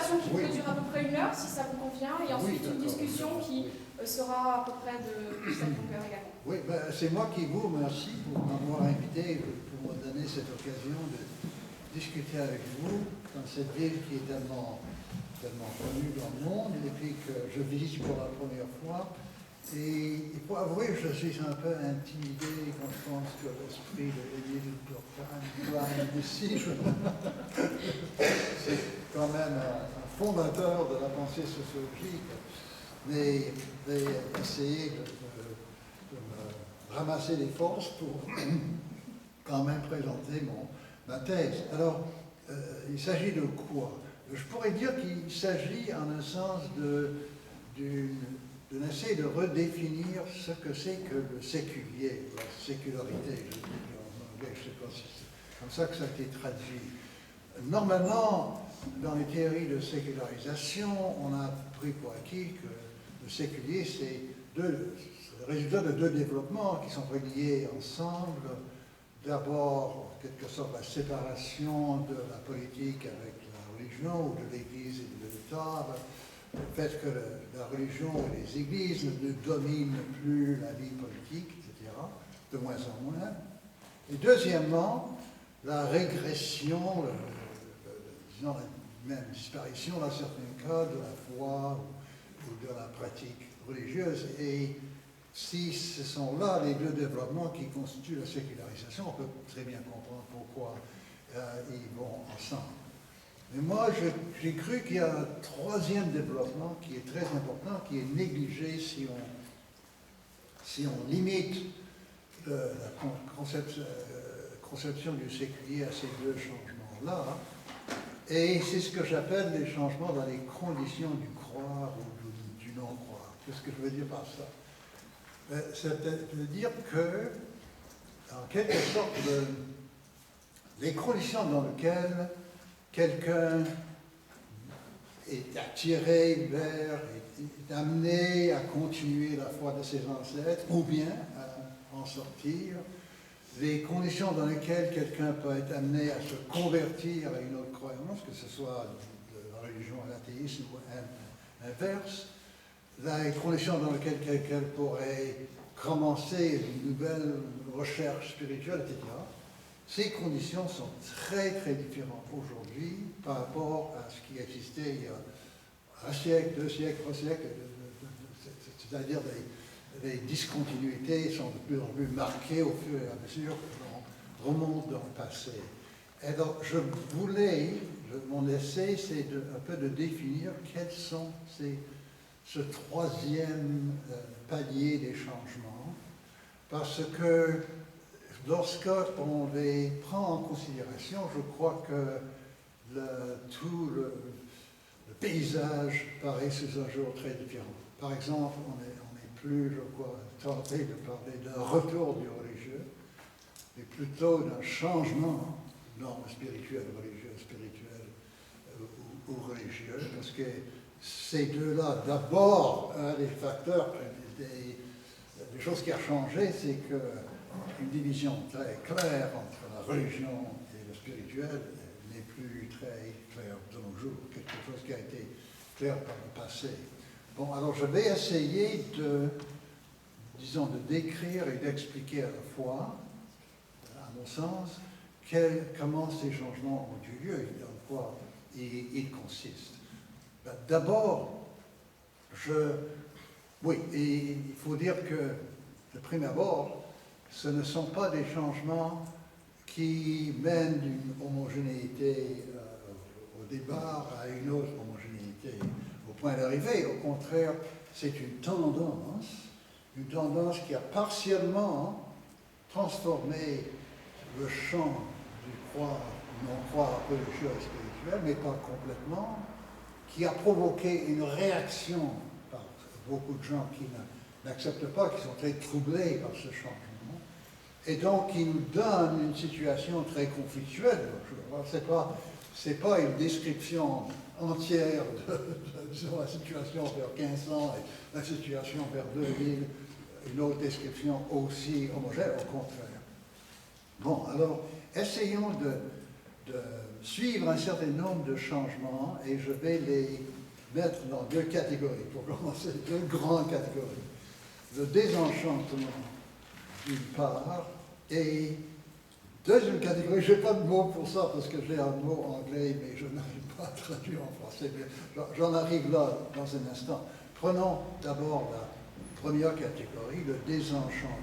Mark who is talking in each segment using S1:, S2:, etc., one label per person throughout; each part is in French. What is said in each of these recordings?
S1: présentation qui peut durer à peu près 1 heure, si ça vous convient, et ensuite une discussion qui sera à peu près de cette longueur également.
S2: Oui, ben, c'est moi qui vous remercie pour m'avoir invité, pour me donner cette occasion de discuter avec vous dans cette ville qui est tellement connue dans le monde et puis que je visite pour la première fois. Et il faut avouer que je suis un peu intimidé quand je pense que l'esprit de Émile Durkheim ici, c'est quand même un fondateur de la pensée sociologique, mais je vais essayer de me ramasser des forces pour quand même présenter ma thèse. Alors, il s'agit de quoi? Je pourrais dire qu'il s'agit en un sens d'essayer de redéfinir ce que c'est que le séculier, la sécularité, je dis en anglais, je ne sais pas si c'est comme ça que ça a été traduit. Normalement, dans les théories de sécularisation, on a pris pour acquis que le séculier, c'est le résultat de 2 développements qui sont reliés ensemble. D'abord, en quelque sorte, la séparation de la politique avec la religion, ou de l'Église et de l'État, le fait que la religion et les églises ne dominent plus la vie politique, etc., de moins en moins. Et deuxièmement, la régression, disons la même disparition dans certains cas de la foi ou de la pratique religieuse. Et si ce sont là les 2 développements qui constituent la sécularisation, on peut très bien comprendre pourquoi ils vont ensemble. Mais moi, j'ai cru qu'il y a un 3e développement qui est très important, qui est négligé si on limite la conception du séculier à ces 2 changements-là. Et c'est ce que j'appelle les changements dans les conditions du croire ou du non-croire. Qu'est-ce que je veux dire par ça? Ça veut dire que, en quelque sorte, les conditions dans lesquelles quelqu'un est attiré vers, est amené à continuer la foi de ses ancêtres, ou bien à en sortir, les conditions dans lesquelles quelqu'un peut être amené à se convertir à une autre croyance, que ce soit de la religion à l'athéisme ou inverse, les conditions dans lesquelles quelqu'un pourrait commencer une nouvelle recherche spirituelle, etc., ces conditions sont très très différentes aujourd'hui par rapport à ce qui existait il y a 1 siècle, 2 siècles, 3 siècles, c'est-à-dire les discontinuités sont de plus en plus marquées au fur et à mesure que l'on remonte dans le passé. Et donc je voulais, mon essai, c'est un peu de définir quels sont ce 3e palier des changements, parce que lorsqu'on les prend en considération, je crois que tout le paysage paraît sous un jour très différent. Par exemple, on n'est plus, je crois, tenté de parler d'un retour du religieux, mais plutôt d'un changement de normes spirituelles, religieuses, spirituelles ou religieuses, parce que ces 2-là, d'abord, un des facteurs, des choses qui a changé, c'est qu'une division très claire entre la religion et le spirituel n'est plus très claire de nos jours, quelque chose qui a été clair par le passé. Bon, alors je vais essayer de décrire et d'expliquer à la fois, à mon sens, comment ces changements ont eu lieu et en quoi ils consistent. D'abord, oui, et il faut dire que, de prime abord, ce ne sont pas des changements qui mènent d'une homogénéité au départ à une autre homogénéité au point d'arrivée. Au contraire, c'est une tendance qui a partiellement transformé le champ du croire, non-croire religieux et spirituel, mais pas complètement, qui a provoqué une réaction par beaucoup de gens qui n'acceptent pas, qui sont très troublés par ce changement, et donc qui nous donne une situation très conflictuelle. C'est pas une description entière de la situation vers 1500 et la situation vers 2000, une autre description aussi homogène, au contraire. Bon, alors, essayons de suivre un certain nombre de changements et je vais les mettre dans deux catégories, pour commencer, deux grandes catégories. Le désenchantement, d'une part, et deuxième catégorie, je n'ai pas de mot pour ça parce que j'ai un mot anglais, mais je n'arrive pas à traduire en français. J'en arrive là dans un instant. Prenons d'abord la première catégorie, le désenchantement.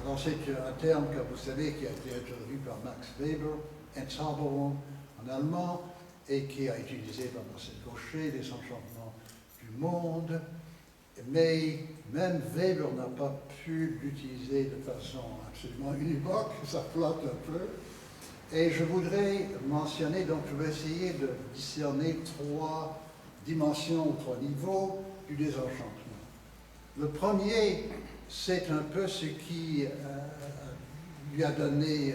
S2: Alors c'est un terme que vous savez qui a été introduit par Max Weber, Entzauberung en allemand, et qui a été utilisé par Marcel Gaucher, désenchantement du monde. Mais même Weber n'a pas pu l'utiliser de façon absolument univoque, ça flotte un peu. Et je voudrais mentionner, donc je vais essayer de discerner trois dimensions ou trois niveaux du désenchantement. Le premier, c'est un peu ce qui lui a donné,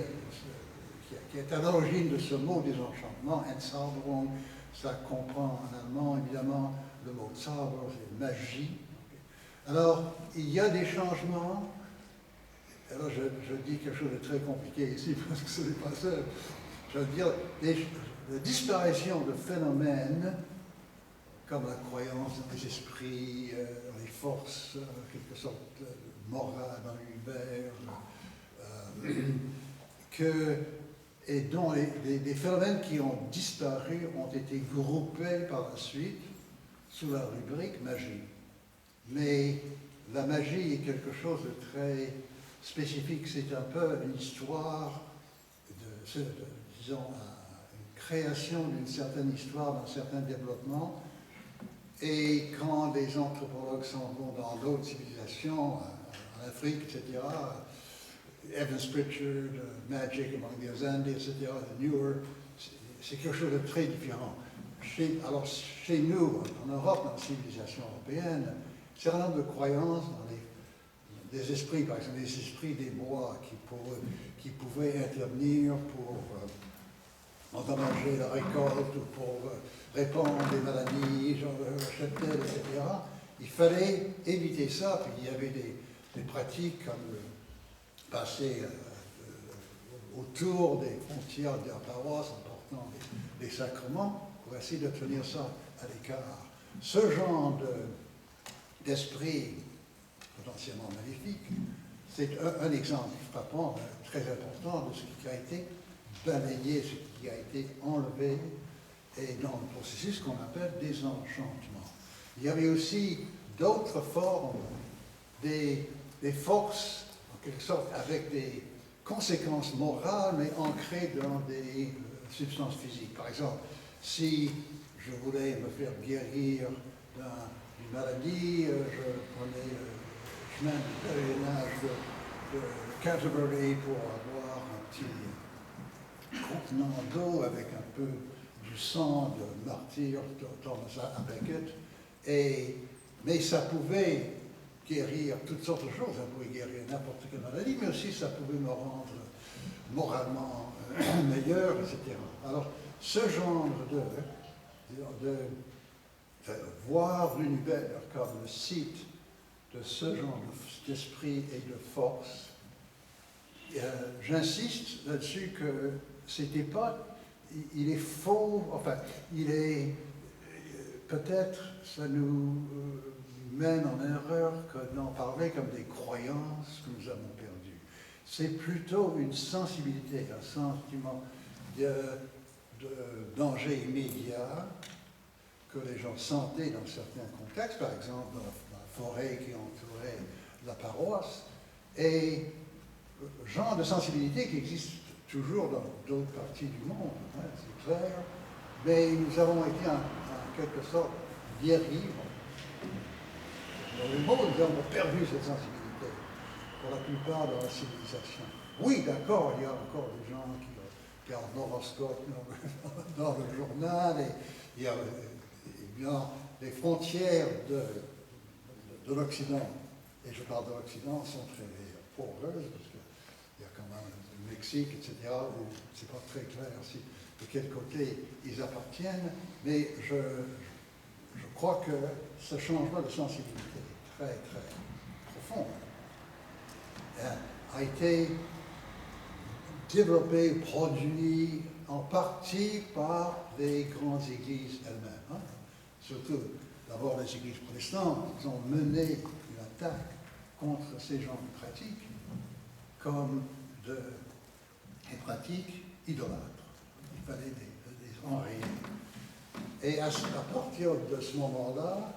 S2: qui est à l'origine de ce mot désenchantement, Entzauberung, ça comprend en allemand évidemment le mot Zauber, c'est magie. Alors, il y a des changements. Alors, je dis quelque chose de très compliqué ici, parce que ce n'est pas ça. Je veux dire, la disparition de phénomènes, comme la croyance dans les esprits, dans les forces, en quelque sorte, morales dans l'univers, et dont les phénomènes qui ont disparu ont été groupés par la suite sous la rubrique magie. Mais la magie est quelque chose de très spécifique. C'est un peu une histoire, disons, une création d'une certaine histoire, d'un certain développement. Et quand les anthropologues s'en vont dans d'autres civilisations, en Afrique, etc., Evans Pritchard, Magic among the Azande, etc., the Newer, c'est quelque chose de très différent. Alors, chez nous, en Europe, dans la civilisation européenne, un certain nombre de croyances dans des esprits, par exemple les esprits des bois qui pouvaient intervenir pour endommager la récolte ou pour répandre des maladies, genre le cheptel, etc. Il fallait éviter ça, puis il y avait des pratiques comme passer autour des frontières de la paroisse en portant des sacrements pour essayer de tenir ça à l'écart. Ce genre d'esprit potentiellement maléfique, c'est un exemple frappant, très important de ce qui a été balayé, ce qui a été enlevé, et dans le processus qu'on appelle désenchantement. Il y avait aussi d'autres formes, des forces, en quelque sorte, avec des conséquences morales, mais ancrées dans des substances physiques. Par exemple, si je voulais me faire guérir d'une maladie, je prenais le chemin du pèlerinage de Canterbury pour avoir un petit contenant d'eau avec un peu du sang de martyr Thomas à Becket. Mais ça pouvait guérir toutes sortes de choses. Ça pouvait guérir n'importe quelle maladie, mais aussi ça pouvait me rendre moralement meilleur, etc. Alors, ce genre de voir l'univers comme le site de ce genre d'esprit et de force, j'insiste là-dessus que c'était pas, il est faux, enfin, il est, peut-être ça nous mène en erreur que d'en parler comme des croyances que nous avons perdues. C'est plutôt une sensibilité, un sentiment de danger immédiat que les gens sentaient dans certains contextes, par exemple dans la forêt qui entourait la paroisse, et genre de sensibilité qui existe toujours dans d'autres parties du monde, hein, c'est clair, mais nous avons été en quelque sorte guéris. Dans le monde, nous avons perdu cette sensibilité pour la plupart de la civilisation. Oui, d'accord, il y a encore des gens qui regardent l'horoscope dans le journal, et il y a évidemment les frontières de l'Occident, et je parle de l'Occident, sont très poreuses, parce qu'il y a quand même le Mexique, etc., où c'est pas très clair de quel côté ils appartiennent, mais je crois que ce changement de sensibilité très, très profond a été développé, produit, en partie par les grandes églises elles-mêmes. Hein. Surtout, d'abord, les églises protestantes, ils ont mené une attaque contre ces genres de pratiques comme des pratiques idolâtres. Il fallait les enrayer. Et à partir de ce moment-là,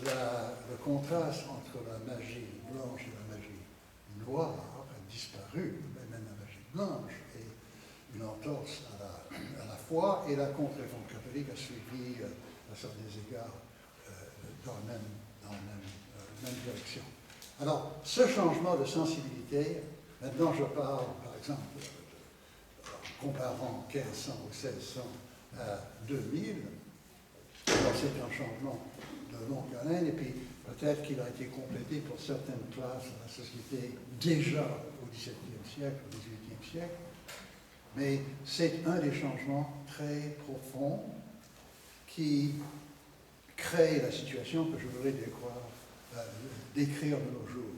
S2: le contraste entre la magie blanche et la magie noire a disparu, même la magie blanche, et une entorse à la foi, et la contre-réforme catholique a suivi à certains égards dans la même direction. Alors, ce changement de sensibilité, maintenant je parle par exemple, en comparant 1500 ou 1600 à 2000, alors c'est un changement de longue haleine, et puis peut-être qu'il a été complété pour certaines classes de la société déjà au XVIIe siècle, au XVIIIe siècle, mais c'est un des changements très profonds qui crée la situation que je voudrais décrire de nos jours.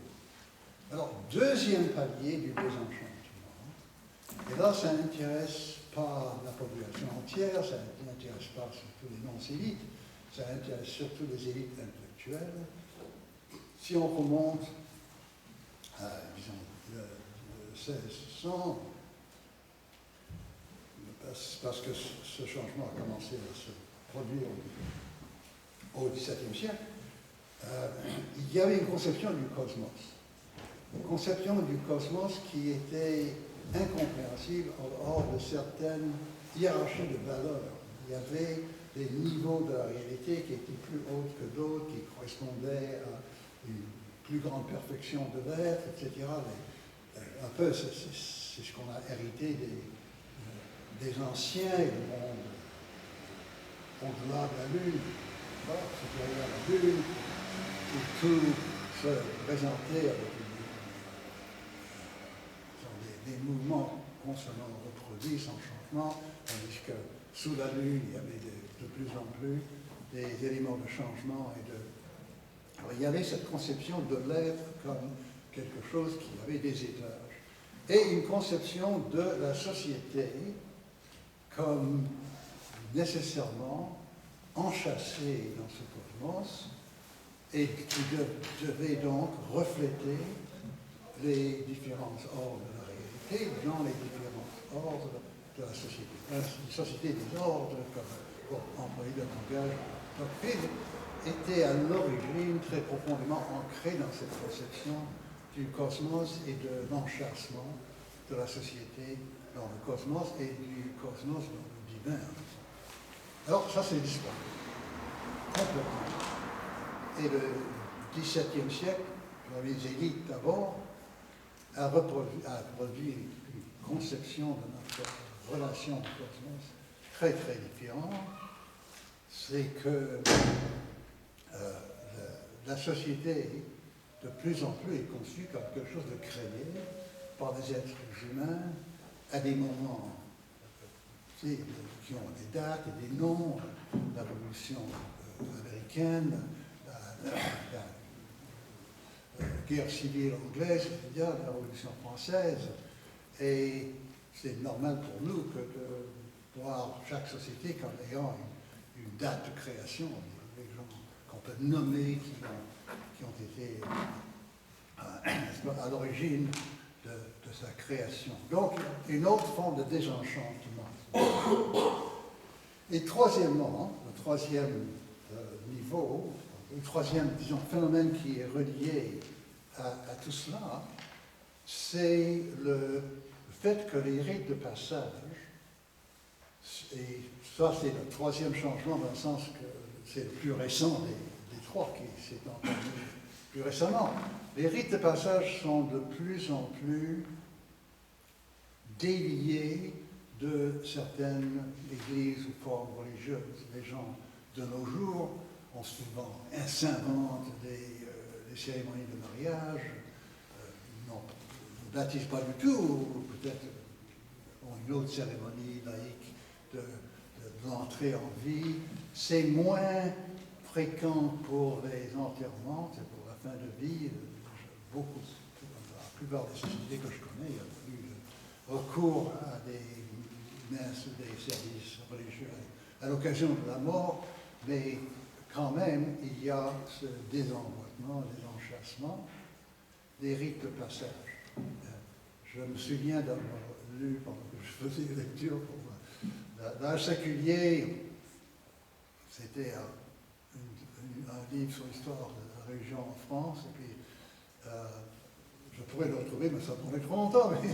S2: Alors, deuxième palier du désenchantement, et là ça n'intéresse pas la population entière, ça n'intéresse pas surtout les non-élites, ça intéresse surtout les élites intellectuelles. Si on remonte à, disons, le 1600, parce que ce changement a commencé à se produire au XVIIe siècle, il y avait une conception du cosmos. Une conception du cosmos qui était incompréhensible en dehors de certaines hiérarchies de valeurs. Il y avait des niveaux de la réalité qui étaient plus hauts que d'autres, qui correspondaient à une plus grande perfection de l'être, etc. Un peu, c'est ce qu'on a hérité des anciens et du monde au-delà de la Lune. Voilà, supérieur à la Lune, où tout se présentait avec des mouvements constamment reproduits sans changement, tandis que sous la Lune, il y avait de plus en plus des éléments de changement Alors, il y avait cette conception de l'être comme quelque chose qui avait des étages, et une conception de la société comme nécessairement enchâssée dans ce cosmos et qui devait donc refléter les différents ordres de la réalité dans les différents ordres de la société. Une société des ordres, comme pour employer le langage doctrine, était à l'origine très profondément ancrée dans cette conception du cosmos et de l'enchâssement de la société dans le cosmos et du cosmos dans le divin. Alors ça c'est disparu complètement. Et le XVIIe siècle, les élites d'abord, a produit une conception de notre relation au cosmos très très différente. C'est que la société de plus en plus est conçue comme quelque chose de créé par des êtres humains à des moments qui ont des dates et des noms, la Révolution américaine, la guerre civile anglaise, la Révolution française, et c'est normal pour nous que de voir chaque société comme ayant une date de création, les gens qu'on peut nommer qui ont été à l'origine de sa création. Donc, une autre forme de désenchantement. Et troisièmement, le troisième niveau, le troisième, disons, phénomène qui est relié à tout cela, c'est le fait que les rites de passage, et ça c'est le troisième changement dans le sens que c'est le plus récent des trois qui s'est entendu plus récemment, les rites de passage sont de plus en plus déliés de certaines églises ou formes religieuses. Les gens de nos jours ont souvent s'inventent des cérémonies de mariage, ne baptisent pas du tout, ou peut-être ont une autre cérémonie laïque de l'entrée en vie. C'est moins fréquent pour les enterrements, c'est pour la fin de vie. Beaucoup, la plupart des sociétés que je connais, il y a plus de recours à des messe ou des services religieux à l'occasion de la mort, mais quand même, il y a ce désemboîtement, désenchâssement, des rites de passage. Je me souviens d'avoir lu, pendant que je faisais une lecture pour l'âge séculier, c'était un livre sur l'histoire de la religion en France, et puis je pourrais le retrouver, mais ça prendrait trop longtemps, mais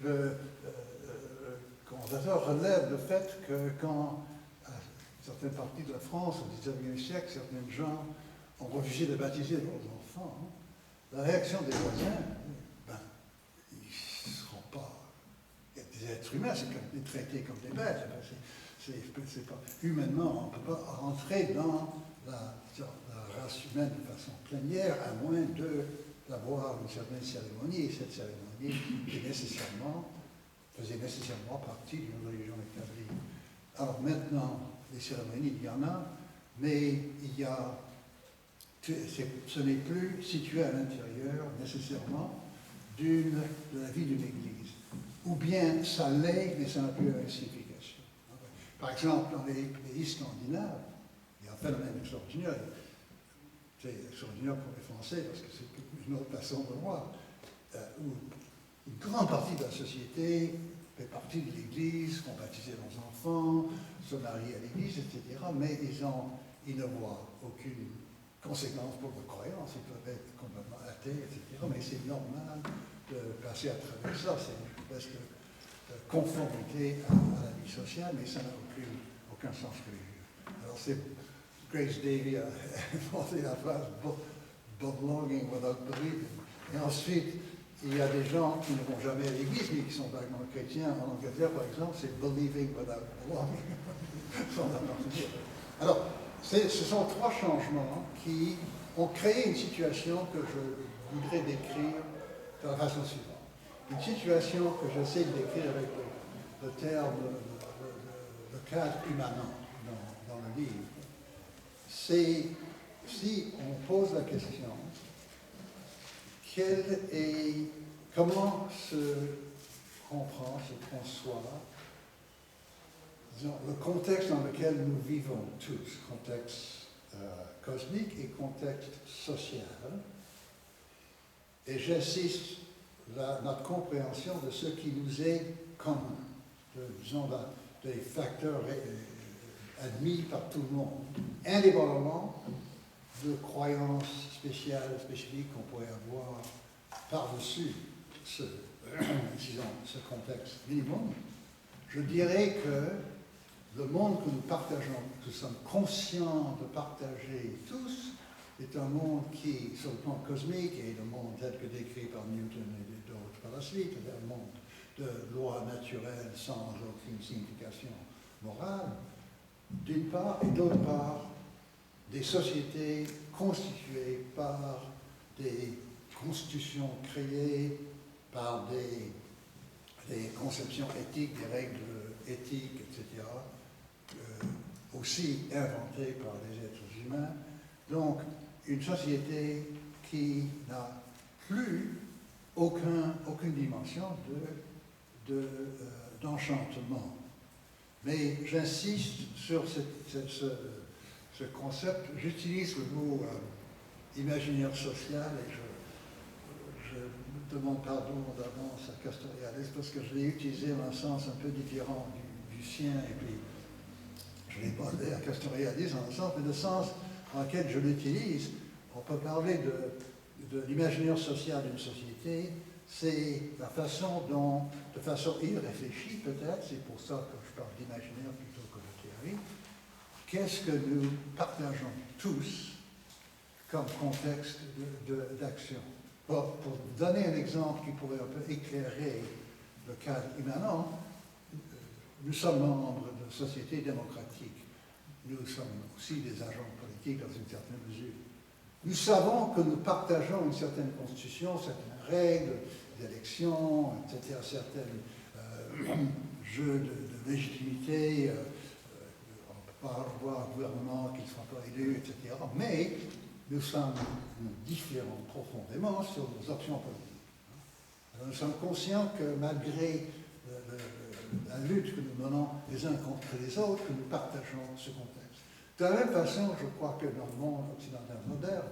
S2: le commentateur relève le fait que quand, à certaines parties de la France, au XIXe siècle, certains gens ont refusé de baptiser leurs enfants, la réaction des voisins, ben, ils ne seront pas des êtres humains, c'est comme des traités comme des bêtes. C'est pas, humainement, on ne peut pas rentrer dans la race humaine de façon plénière, à moins d'avoir une certaine cérémonie, et cette cérémonie faisait nécessairement partie d'une religion établie. Alors maintenant, les cérémonies, il y en a, mais il y a, ce n'est plus situé à l'intérieur nécessairement de la vie d'une église. Ou bien ça l'est, mais ça n'a plus la signification. Par exemple, dans les pays scandinaves, il y a un phénomène extraordinaire. C'est extraordinaire pour les Français, parce que c'est une autre façon de voir, où une grande partie de la société fait partie de l'Église, font baptiser leurs enfants, se marient à l'Église, etc. Mais ils ne voient aucune conséquence pour leur croyance. Ils peuvent être complètement athées, etc. Mais c'est normal de passer à travers ça. C'est une espèce de conformité à la vie sociale, mais ça n'a aucun sens religieux. Alors c'est Grace Davy a inventé la phrase belonging without believing. Et ensuite, il y a des gens qui ne vont jamais à l'église, mais qui sont vaguement chrétiens. En Angleterre, par exemple, c'est believing without belonging. Sans appartenir. Alors, ce sont trois changements qui ont créé une situation que je voudrais décrire de la façon suivante. Une situation que j'essaie de décrire avec le terme, le cadre immanent dans le livre. C'est si on pose la question, comment se comprend, se conçoit, disons, le contexte dans lequel nous vivons tous, contexte cosmique et contexte social, et j'insiste, notre compréhension de ce qui nous est commun, disons, des facteurs admis par tout le monde, indépendamment de croyances spéciales, spécifiques qu'on pourrait avoir par-dessus ce contexte minimum. Je dirais que le monde que nous partageons, que nous sommes conscients de partager tous, est un monde qui, sur le plan cosmique, et le monde tel que décrit par Newton et d'autres par la suite, est un monde de lois naturelles sans aucune signification morale, d'une part, et d'autre part, des sociétés constituées par des constitutions créées par des conceptions éthiques, des règles éthiques, etc., aussi inventées par les êtres humains. Donc, une société qui n'a plus aucune dimension d'enchantement. Mais j'insiste sur ce concept, j'utilise le mot imaginaire social et je demande pardon d'avance à Castoriadis parce que je l'ai utilisé dans un sens un peu différent du sien et puis je l'ai pas à Castoriadis dans un sens, mais le sens dans lequel je l'utilise, on peut parler de l'imaginaire social d'une société, c'est la façon dont, de façon irréfléchie peut-être, c'est pour ça que je parle d'imaginaire plutôt que de théorie, qu'est-ce que nous partageons tous comme contexte d'action. Pour donner un exemple qui pourrait un peu éclairer le cadre immanent, nous sommes membres de sociétés démocratiques. Nous sommes aussi des agents politiques dans une certaine mesure. Nous savons que nous partageons une certaine constitution, certaines règles d'élection, etc., certains jeux de légitimité. On ne peut pas avoir un gouvernement qui ne soit pas élu, etc. Mais nous sommes différents profondément sur nos options politiques. Alors nous sommes conscients que malgré la lutte que nous menons les uns contre les autres, que nous partageons ce contexte. De la même façon, je crois que dans le monde occidental moderne,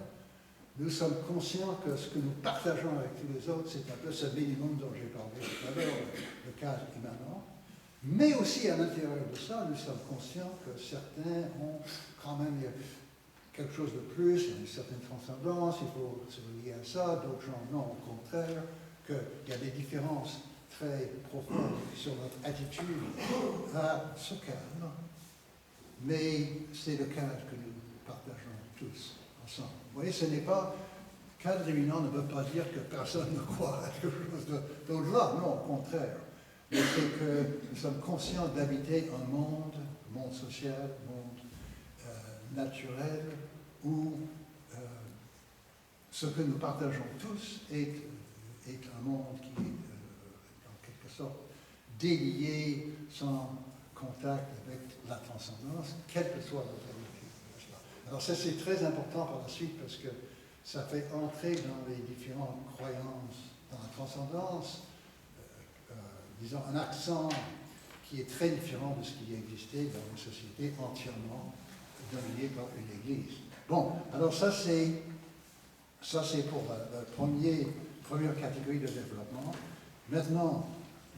S2: nous sommes conscients que ce que nous partageons avec tous les autres, c'est un peu ce minimum dont j'ai parlé tout à l'heure, le cadre immanent. Mais aussi à l'intérieur de ça, nous sommes conscients que certains ont quand même quelque chose de plus, il y a une certaine transcendance, il faut se relier à ça, d'autres gens non, au contraire, qu'il y a des différences très profondes sur notre attitude à ce cadre. Mais c'est le cadre que nous partageons tous ensemble. Vous voyez, ce n'est pas, cadre immanent ne veut pas dire que personne ne croit à quelque chose d'au-delà, non, au contraire. Mais c'est que nous sommes conscients d'habiter un monde social, monde naturel, où ce que nous partageons tous est un monde qui est en quelque sorte délié, sans contact avec la transcendance, quelle que soit notre habitude. Alors ça c'est très important par la suite parce que ça fait entrer dans les différentes croyances, dans la transcendance, disons un accent qui est très différent de ce qui existait dans une société entièrement dominée par une église. Bon, alors ça c'est pour la première catégorie de développement. Maintenant,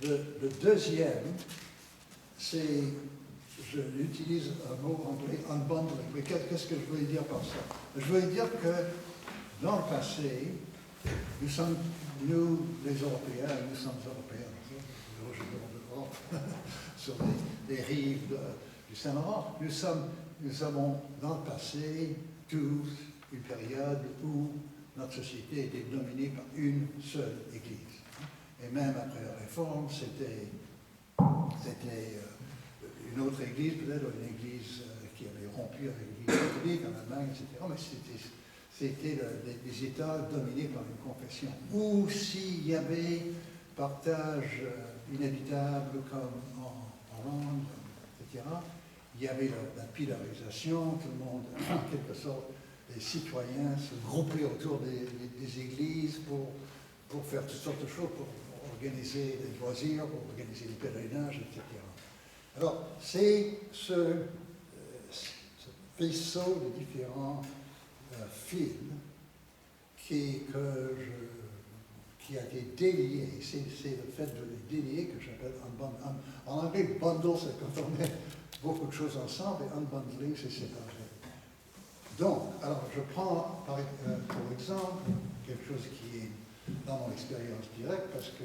S2: le deuxième, c'est, je utilise un mot anglais, unbundling. Mais qu'est-ce que je voulais dire par ça? Je voulais dire que dans le passé, nous, les Européens, nous sommes Européens, d'Europe, sur les rives du Saint-Laurent, nous avons dans le passé tous une période où notre société était dominée par une seule église. Et même après la Réforme, c'était une autre église, peut-être une église qui avait rompu avec l'église catholique en Allemagne, etc. Mais c'était des États dominés par une confession. Ou s'il y avait partage inévitable comme en Hollande, etc., il y avait la pilarisation, tout le monde, en quelque sorte, les citoyens se groupaient autour des églises pour faire toutes sortes de choses, pour organiser des loisirs, pour organiser des pèlerinages, etc. Alors, c'est ce faisceau de différents fils qui a été délié. C'est le fait de les délier que j'appelle unbundling. En anglais, bundle, c'est quand on met beaucoup de choses ensemble, et unbundling, c'est séparer. Donc, alors je prends pour exemple quelque chose qui est dans mon expérience directe, parce que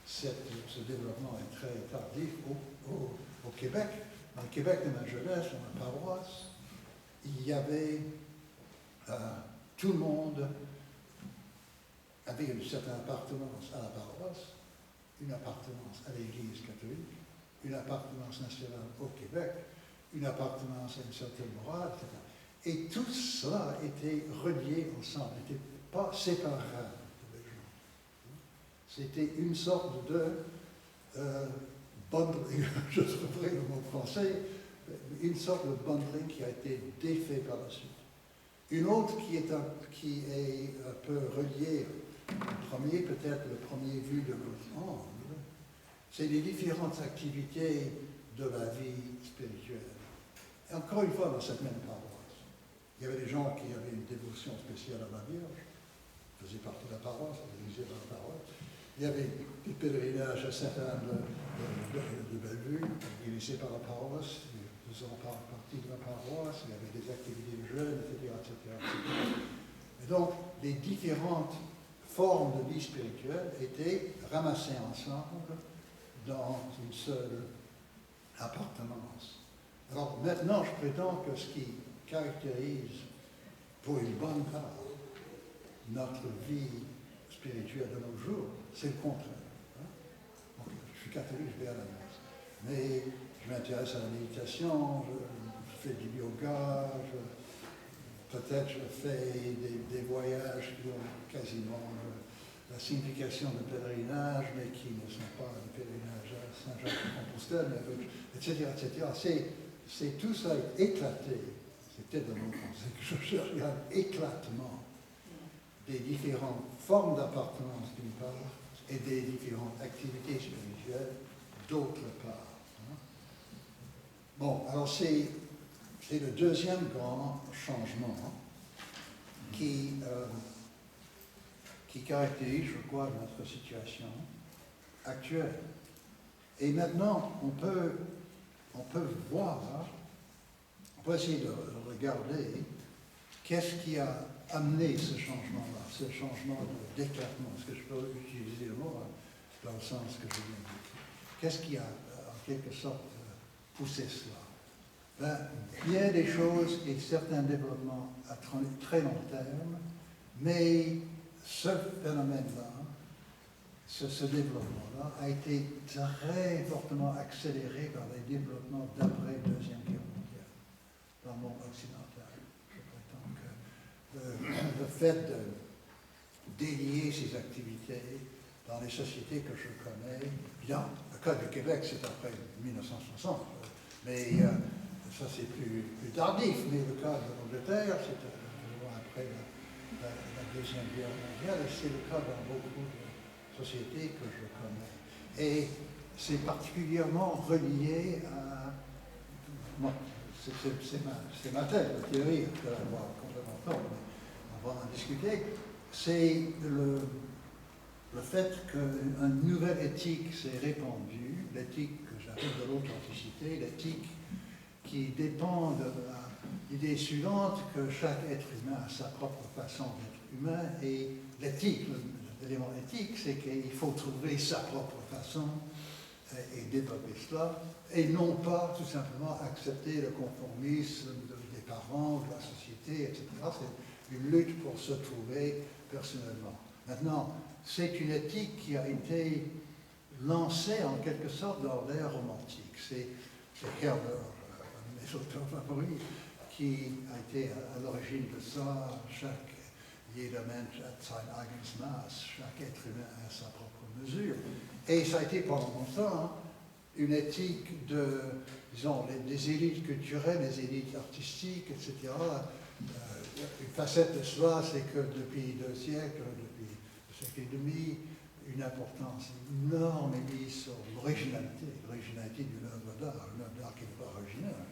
S2: ce développement est très tardif au Québec. Dans le Québec de ma jeunesse, dans ma paroisse, il y avait tout le monde avait une certaine appartenance à la paroisse, une appartenance à l'Église catholique, une appartenance nationale au Québec, une appartenance à une certaine morale, etc. Et tout cela était relié ensemble, n'était pas séparable des gens. C'était une sorte de bundling, je trouverai le mot français, une sorte de bundling qui a été défait par la suite. Une autre qui est un peu reliée, peut-être le premier vu de notre angle, c'est les différentes activités de la vie spirituelle. Et encore une fois, dans cette même paroisse, il y avait des gens qui avaient une dévotion spéciale à la Vierge, faisaient partie de la paroisse, organisés par la paroisse. Il y avait des pèlerinages à Sainte-Anne de Bellevue, organisés par la paroisse, faisant partie de la paroisse, il y avait des activités de jeunes, etc., etc., etc. Et donc, les différentes formes de vie spirituelle étaient ramassées ensemble dans une seule appartenance. Alors maintenant, je prétends que ce qui caractérise pour une bonne part notre vie spirituelle de nos jours, c'est le contraire. Donc, je suis catholique, je vais à la messe. Mais je m'intéresse à la méditation, je fais du yoga, peut-être je fais des voyages qui ont quasiment la signification de pèlerinage, mais qui ne sont pas des pèlerinages à Saint-Jacques-de-Compostelle, etc., etc. C'est tout ça est éclaté, c'est peut-être le mot français que je cherche, un éclatement des différentes formes d'appartenance d'une part et des différentes activités spirituelles d'autre part. Hein. Bon, alors c'est le deuxième grand changement qui caractérise, je crois, notre situation actuelle. Et maintenant, on peut voir, on peut essayer de regarder qu'est-ce qui a amené ce changement-là, ce changement d'éclatement. Est-ce que je peux utiliser le mot dans le sens que je viens de dire? Qu'est-ce qui a, en quelque sorte, poussé cela? Ben, bien des choses et certains développements à très long terme, mais ce phénomène-là, ce développement-là a été très fortement accéléré par les développements d'après la Deuxième Guerre mondiale dans le monde occidental. Je prétends que le fait de délier ces activités dans les sociétés que je connais, bien, le cas du Québec, c'est après 1960, mais ça c'est plus tardif, mais le cas de l'Angleterre, c'est après la Deuxième Guerre mondiale, et c'est le cas dans beaucoup de sociétés que je connais. Et c'est particulièrement relié à... Bon, c'est ma thèse, la théorie, je peux l'avoir complètement tort, mais on va en discuter. C'est le fait qu'une nouvelle éthique s'est répandue, l'éthique que j'appelle de l'authenticité, l'éthique qui dépend de l'idée suivante que chaque être humain a sa propre façon d'être humain, et l'éthique, l'élément éthique, c'est qu'il faut trouver sa propre façon et développer cela, et non pas tout simplement accepter le conformisme des parents, de la société, etc. C'est une lutte pour se trouver personnellement. Maintenant, c'est une éthique qui a été lancée en quelque sorte dans l'ère romantique. C'est Herder, un de mes auteurs favoris, qui a été à l'origine de ça. Jeder Mensch hat sein eigenes Maß, chaque être humain a sa propre mesure. Et ça a été pendant longtemps une éthique de, disons, les élites culturelles, les élites artistiques, etc. Une facette de cela, c'est que depuis 2 siècles, depuis 2 siècles et demi, une importance énorme est mise sur l'originalité d'une œuvre d'art. Une œuvre d'art qui n'est pas originale.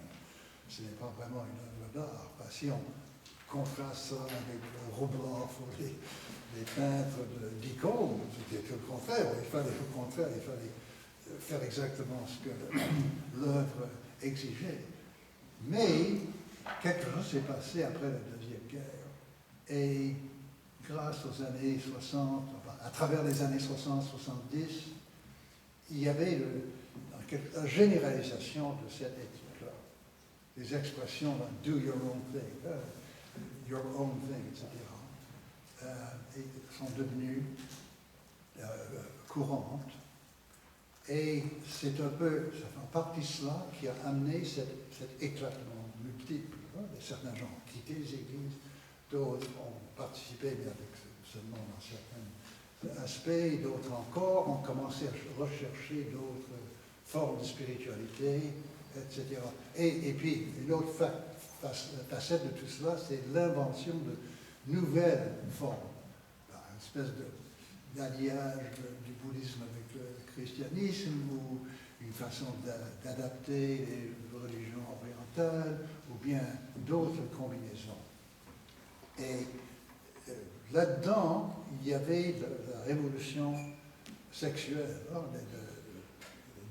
S2: Ce n'est pas vraiment une œuvre d'art. Si on contraste ça avec Rubloff ou les peintres d'icônes, c'était tout le contraire. Il fallait faire exactement ce que l'œuvre exigeait. Mais quelque chose s'est passé après la Deuxième Guerre. Et grâce aux années 60, enfin, à travers les années 60-70, il y avait la généralisation de cette éthique-là. Les expressions do your own thing, your own thing, etc., sont devenues courantes. Et c'est un peu, ça fait en partie cela qui a amené cet éclatement multiple. Certains gens ont quitté les églises, d'autres ont participé, mais avec seulement dans certains aspects, d'autres encore ont commencé à rechercher d'autres formes de spiritualité, etc. Et puis, une autre facette de tout cela, c'est l'invention de nouvelles formes, une espèce d'alliage du bouddhisme avec le christianisme, ou une façon d'adapter les religions orientales, ou bien d'autres combinaisons. Et là-dedans, il y avait la révolution sexuelle, la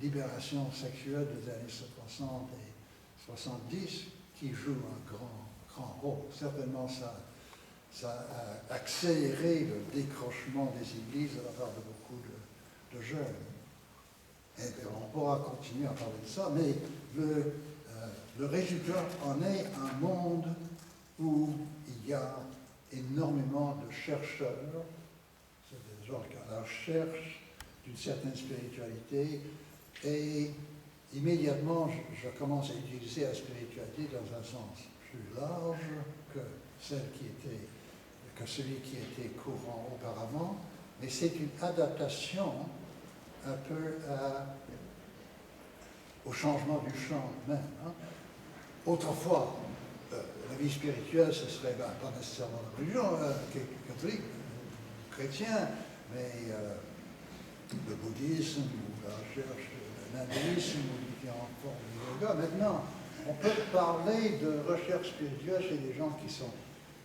S2: libération sexuelle des années 60 et 70, qui joue un grand rôle. Certainement, ça a accéléré le décrochement des églises de la part de beaucoup de jeunes. Et on pourra continuer à parler de ça, mais le résultat en est un monde où il y a énormément de chercheurs, c'est des gens qui sont à la recherche d'une certaine spiritualité, et immédiatement je commence à utiliser la spiritualité dans un sens plus large que celui qui était courant auparavant, mais c'est une adaptation un peu au changement du champ même. Autrefois, la vie spirituelle, ce serait pas nécessairement la religion catholique, chrétien, mais le bouddhisme ou la recherche, l'hindouisme ou différentes formes de yoga. Maintenant, on peut parler de recherche spirituelle chez des gens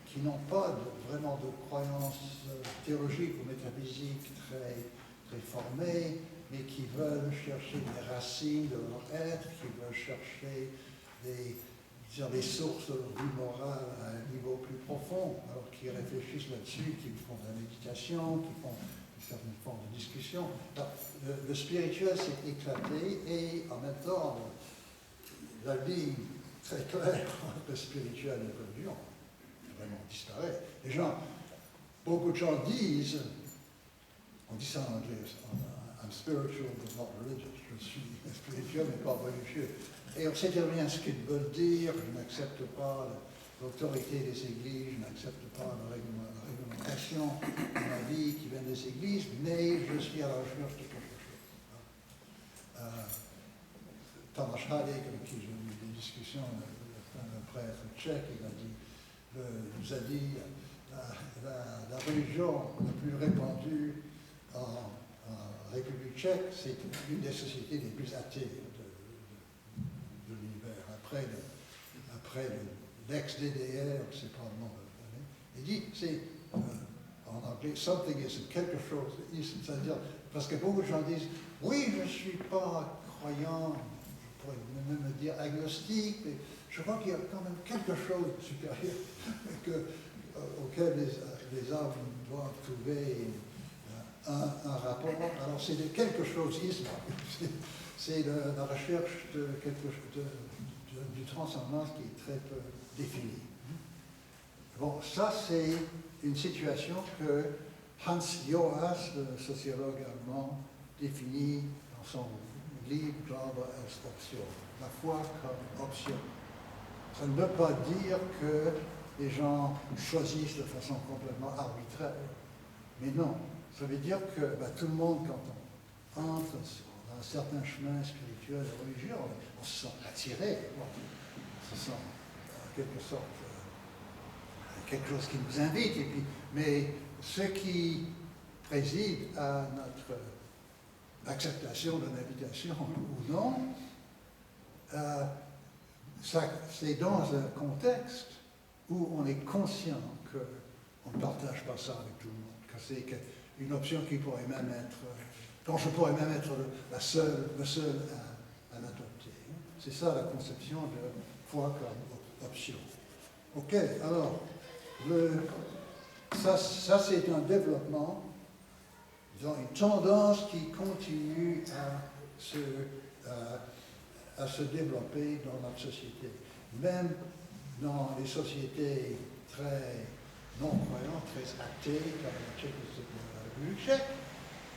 S2: qui n'ont pas vraiment de croyances théologiques ou métaphysiques très formées, mais qui veulent chercher des racines de leur être, qui veulent chercher des sources de leur vie morale à un niveau plus profond, alors qui réfléchissent là-dessus, qui font de la méditation, qui font certaines formes de discussion. Alors, le spirituel s'est éclaté et en même temps, la ligne très claire entre le spirituel et la religion vraiment disparaît. Les gens, beaucoup de gens disent, on dit ça en anglais, I'm spiritual but not religious, je suis spirituel mais pas religieux. Et on sait très bien ce qu'ils veulent dire, je n'accepte pas l'autorité des églises, je n'accepte pas la réglementation de la vie qui vient des églises, mais je suis à la recherche de quelque chose. Thomas Hadek, avec qui j'ai eu des discussions, un prêtre tchèque, nous a dit la religion la plus répandue en République tchèque, c'est une des sociétés les plus athées de l'univers. Après l'ex-DDR, c'est pas le nom de l'année. Il dit, c'est en anglais, something is, quelque chose is, c'est-à-dire, parce que beaucoup de gens disent, oui, je ne suis pas croyant, je pourrais même dire agnostique, mais je crois qu'il y a quand même quelque chose de supérieur auquel les hommes doivent trouver un rapport. Alors c'est de quelque chose-isme, c'est la recherche de quelque chose du transcendance qui est très peu définie. Bon, ça c'est une situation que Hans Joas, le sociologue allemand, définit dans son livre Glaube als Option, la foi comme option. Ça ne veut pas dire que les gens choisissent de façon complètement arbitraire, mais non, ça veut dire que tout le monde, quand on entre dans un certain chemin spirituel et religieux, on se sent attiré, on se sent en quelque sorte quelque chose qui nous invite, et puis, mais ce qui préside à notre acceptation de l'invitation ou non, c'est dans un contexte où on est conscient qu'on ne partage pas ça avec tout le monde, que c'est une option qui pourrait même être, dont je pourrais même être le seul à l'adopter. C'est ça la conception de foi comme option. Ok, alors, ça c'est un développement, disons, une tendance qui continue à se développer dans notre société. Même dans les sociétés très non-croyantes, très athées, comme la République tchèque,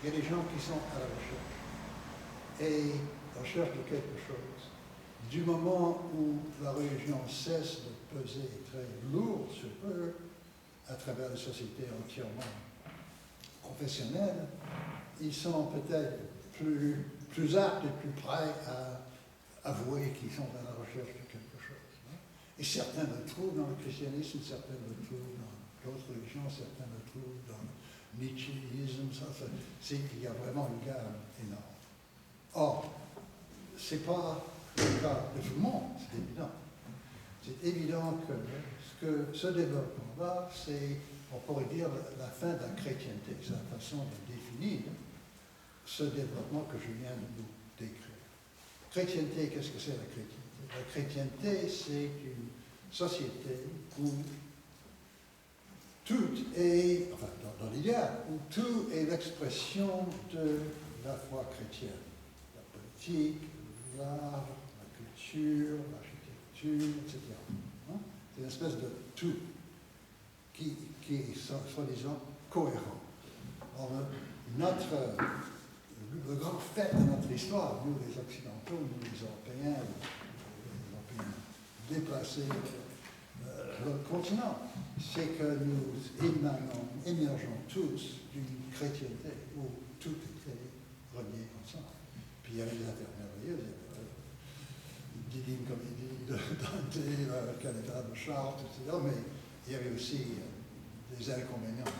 S2: il y a des gens qui sont à la recherche. Et recherche de quelque chose. Du moment où la religion cesse de peser très lourd sur eux, à travers les sociétés entièrement professionnelles, ils sont peut-être plus aptes et plus prêts à avouer qu'ils sont à la recherche de quelque chose. Hein? Et certains le trouvent dans le christianisme, certains le trouvent dans d'autres religions, certains le trouvent dans le nietzschéisme, il y a vraiment une gamme énorme. Or, ce n'est pas le cas de tout le monde, c'est évident. C'est évident que ce développement-là, c'est, on pourrait dire, la fin de la chrétienté. C'est la façon de définir ce développement que je viens de vous décrire. Chrétienté, qu'est-ce que c'est la chrétienté? La chrétienté, c'est une société où tout est, enfin dans l'idéal, où tout est l'expression de la foi chrétienne. La politique, l'art, la culture, l'architecture, etc. Hein? C'est une espèce de tout qui est soi-disant cohérent. Alors, le grand fait de notre histoire, nous les Occidentaux, nous les Européens déplacés de l'autre continent, c'est que nous émergeons tous d'une chrétienté où tout était relié ensemble. Puis il y avait des affaires merveilleuses, il y avait Divine Comédie de Dante, Cathédrale de Chartres, etc. Mais il y avait aussi des inconvénients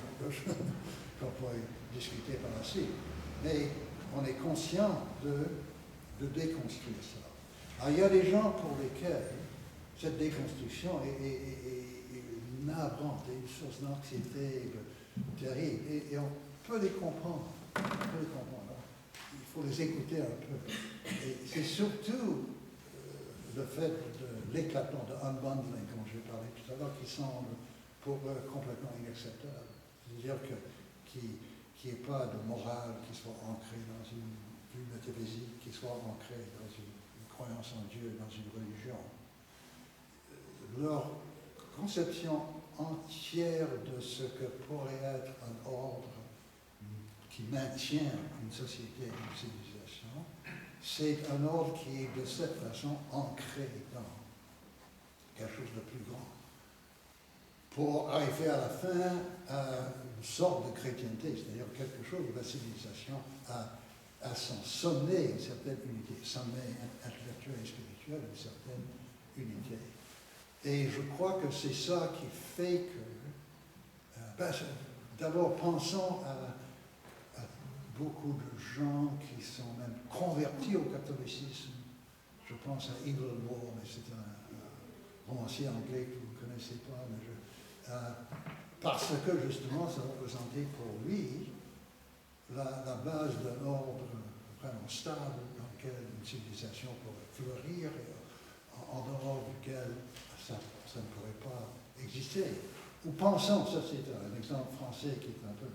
S2: qu'on pourrait discuter par la suite. Mais on est conscient de de déconstruire ça. Alors, il y a des gens pour lesquels cette déconstruction est navrante, est une source d'anxiété terrible, et on peut les comprendre. On peut les comprendre. Il faut les écouter un peu. Et c'est surtout le fait de l'éclatement, de unbundling, comme je parlais tout à l'heure, qui semble pour eux complètement inacceptable. C'est-à-dire qu'il n'y ait pas de morale qui soit ancrée dans une métaphysique, qui soit ancrée dans une croyance en Dieu, dans une religion. Leur conception entière de ce que pourrait être un ordre qui maintient une société, une civilisation, c'est un ordre qui est de cette façon ancré dans quelque chose de plus grand. Pour arriver à la fin à une sorte de chrétienté, c'est-à-dire quelque chose où la civilisation a son sommet une certaine unité, sommet intellectuel et spirituel une certaine unité. Et je crois que c'est ça qui fait que, d'abord pensons à beaucoup de gens qui sont même convertis au catholicisme. Je pense à Evelyn Waugh, mais c'est un romancier anglais que vous ne connaissez pas, mais parce que justement ça représentait pour lui la base d'un ordre vraiment stable dans lequel une civilisation pourrait fleurir et en dehors duquel ça ne pourrait pas exister. Ou pensons, ça c'est un exemple français qui est un peu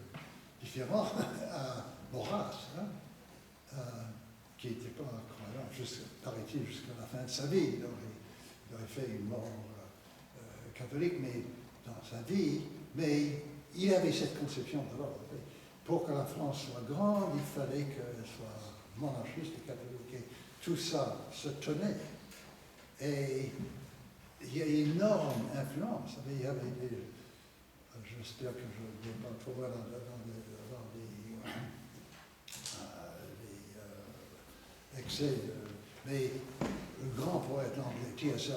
S2: différent, à Maurras, qui n'était pas croyant, paraît-il, jusqu'à la fin de sa vie. Il aurait fait une mort catholique, mais dans sa vie, mais il avait cette conception de l'ordre. Pour que la France soit grande, il fallait qu'elle soit monarchiste et catholique. Et tout ça se tenait. Et il y a une énorme influence. Il y avait j'espère que je ne vais pas trop voir dans les excès, mais le grand poète anglais, T.S. Eliot,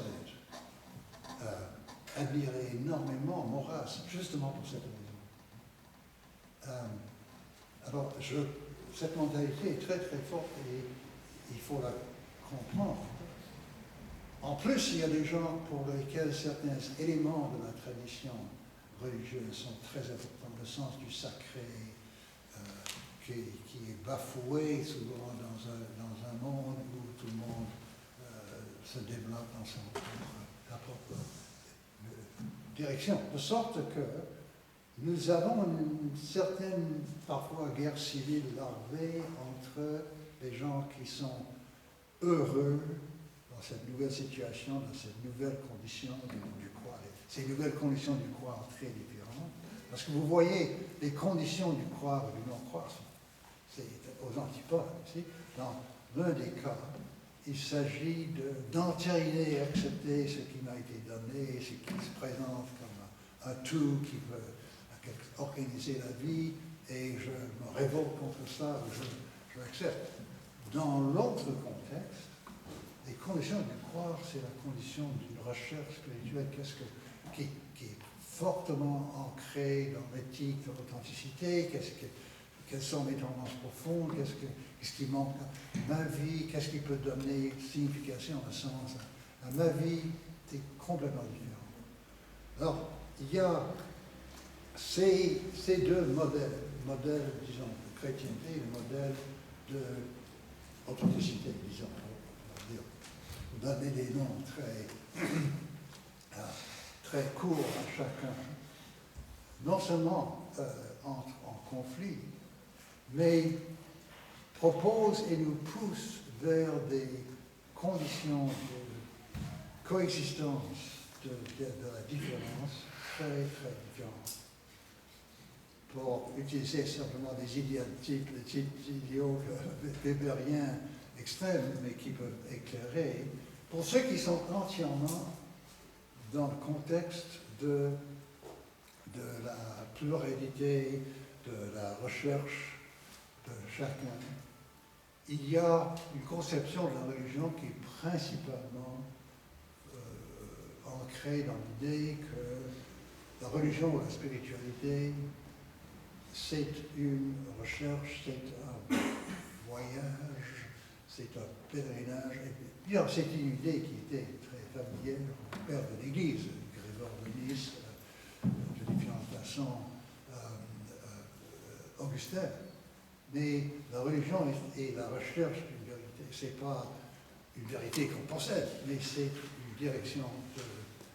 S2: admirait énormément Maurras, justement pour cette raison. Alors, cette mentalité est très très forte et il faut la comprendre. En plus, il y a des gens pour lesquels certains éléments de la tradition religieuse sont très importants, le sens du sacré, qui est bafoué souvent dans un monde où tout le monde se développe dans sa propre direction. De sorte que nous avons une certaine, parfois, guerre civile larvée entre les gens qui sont heureux dans cette nouvelle situation, dans cette nouvelle condition du croire. Ces nouvelles conditions du croire très différentes. Parce que vous voyez, les conditions du croire et du non-croire, c'est aux antipodes. Dans l'un des cas, il s'agit d'entériner et accepter ce qui m'a été donné, ce qui se présente comme un tout qui veut organiser la vie, et je me révolte contre ça, je l'accepte. Dans l'autre contexte, les conditions du croire, c'est la condition d'une recherche spirituelle qui est fortement ancrée dans l'éthique de l'authenticité, quelles sont mes tendances profondes, qu'est-ce qui manque à ma vie, qu'est-ce qui peut donner signification, un sens à ma vie, c'est complètement différent. Alors, il y a ces deux modèles, disons, de chrétienté et le modèle d'authenticité, disons, on va dire. Vous donnez des noms très courts à chacun, non seulement entre en conflit, mais propose et nous pousse vers des conditions de coexistence de la différence très, très différentes. Pour utiliser simplement des idiots weberiens extrêmes, mais qui peuvent éclairer, pour ceux qui sont entièrement dans le contexte de la pluralité, de la recherche de chacun, il y a une conception de la religion qui est principalement ancrée dans l'idée que la religion ou la spiritualité, c'est une recherche, c'est un voyage, c'est un pèlerinage. Bien, c'est une idée qui était très familière au père de l'Église, Grégoire de Nice, de différentes façons, Augustin. Mais la religion et la recherche d'une vérité, c'est pas une vérité qu'on possède, mais c'est une direction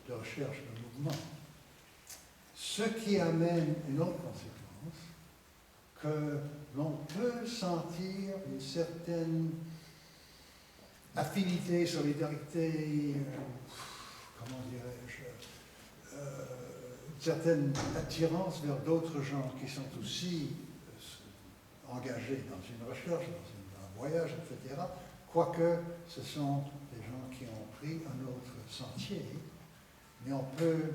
S2: de recherche, de mouvement. Ce qui amène une autre conséquence, que l'on peut sentir une certaine affinité, solidarité, comment dirais-je, une certaine attirance vers d'autres gens qui sont aussi engagés dans une recherche, dans un voyage, etc. Quoique ce sont des gens qui ont pris un autre sentier, mais on peut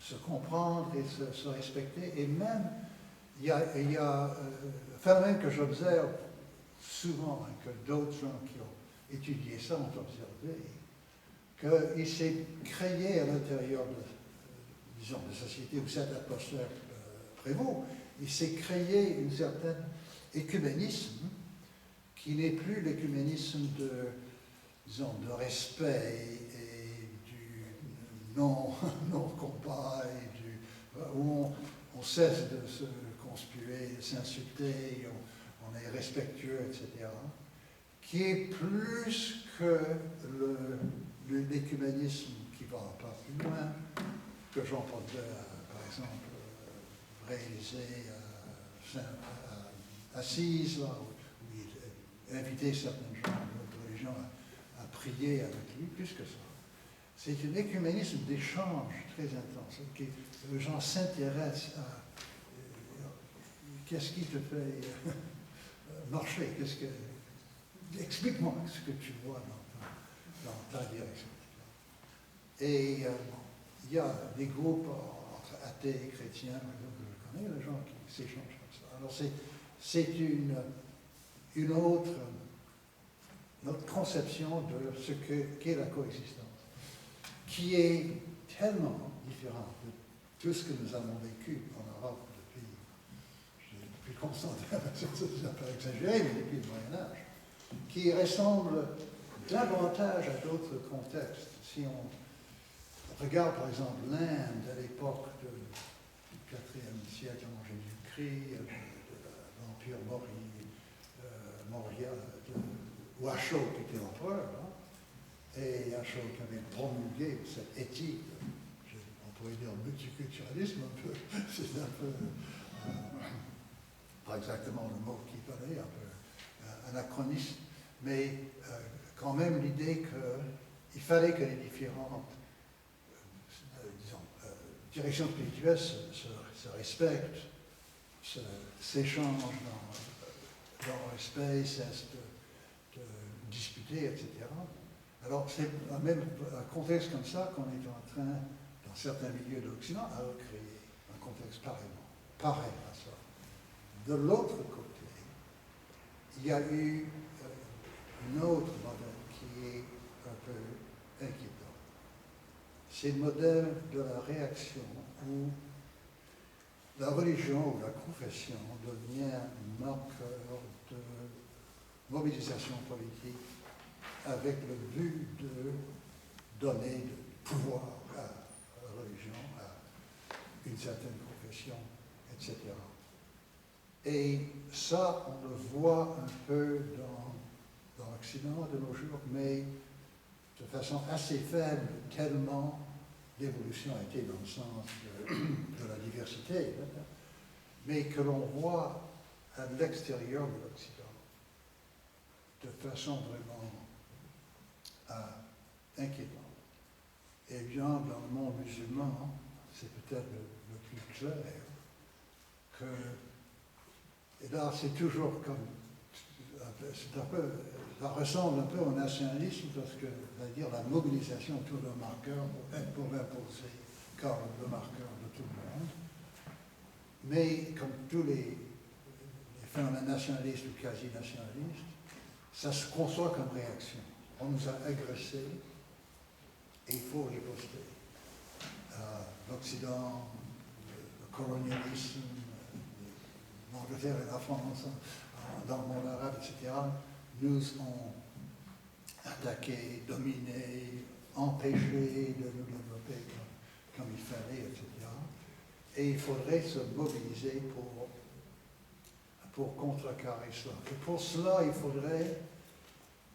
S2: se comprendre et se respecter. Et même, il y a un phénomène que j'observe souvent, et que d'autres gens qui ont étudié ça ont observé, qu'il s'est créé à l'intérieur de, disons, de sociétés où cette atmosphère prévaut, il s'est créé une certaine écuménisme qui n'est plus l'écuménisme de, disons, de respect et du non-combat, où on cesse de se conspuer, de s'insulter, on est respectueux, etc., qui est plus que l'écuménisme qui va pas plus loin, que Jean Paul II a, par exemple, réalisé à Assise, là, où il invitait certains gens de notre religion à prier avec lui, plus que ça. C'est un écuménisme d'échange très intense. Les gens s'intéressent à qu'est-ce qui te fait marcher, explique-moi ce que tu vois dans ta direction. Et il y a des groupes entre athées et chrétiens, par exemple, que je connais, les gens qui s'échangent comme ça. Alors c'est une autre conception de ce qu'est la coexistence, qui est tellement différente de tout ce que nous avons vécu en Europe depuis Constantin, c'est un peu exagéré, mais depuis le Moyen-Âge, qui ressemble davantage à d'autres contextes. Si on regarde par exemple l'Inde à l'époque du IVe siècle avant Jésus-Christ, de l'Empire Maurya, où Ashoka était empereur, hein, et Ashoka avait promulgué cette éthique, on pourrait dire multiculturalisme un peu, c'est un peu, pas exactement le mot qu'il fallait, un peu anachronisme, mais quand même l'idée qu'il fallait que les différentes directions spirituelles se respectent, s'échangent dans le respect, cessent de discuter, etc. Alors c'est même un contexte comme ça qu'on est en train, dans certains milieux de l'Occident, à recréer un contexte pareil à ça. De l'autre côté, il y a eu un autre modèle qui est un peu inquiétant. C'est le modèle de la réaction où la religion ou la confession devient marqueur de mobilisation politique avec le but de donner du pouvoir à la religion, à une certaine confession, etc. Et ça, on le voit un peu dans l'Occident de nos jours, mais de façon assez faible, tellement l'évolution a été dans le sens de la diversité, mais que l'on voit à l'extérieur de l'Occident, de façon vraiment inquiétante. Et bien, dans le monde musulman, c'est peut-être le plus clair que, et là c'est toujours comme, ça ressemble un peu au nationalisme parce que, c'est-à-dire la mobilisation autour d'un marqueur pour imposer comme le marqueur de tout le monde. Mais comme tous les phénomènes nationalistes ou quasi-nationalistes, ça se conçoit comme réaction. On nous a agressés et il faut riposter. L'Occident, le colonialisme, l'Angleterre et la France, dans le monde arabe, etc., nous ont attaqués, dominés, empêchés de nous développer comme il fallait, etc. Et il faudrait se mobiliser pour contrecarrer cela. Et pour cela, il faudrait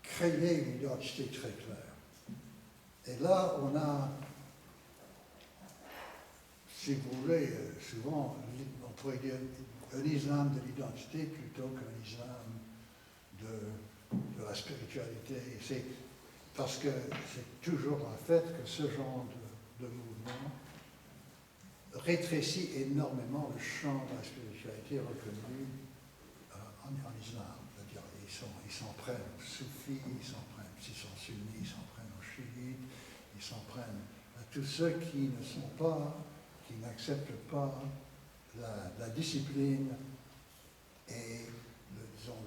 S2: créer une identité très claire. Et là, on a, si vous voulez, souvent, on pourrait dire un islam de l'identité plutôt qu'un islam de la spiritualité. C'est parce que c'est toujours un fait que ce genre de mouvement rétrécit énormément le champ de la spiritualité reconnue en islam. C'est-à-dire, ils s'en prennent aux soufis, s'ils sont sunnis, ils s'en prennent aux chiites, ils s'en prennent à tous ceux qui n'acceptent pas la discipline et, disons,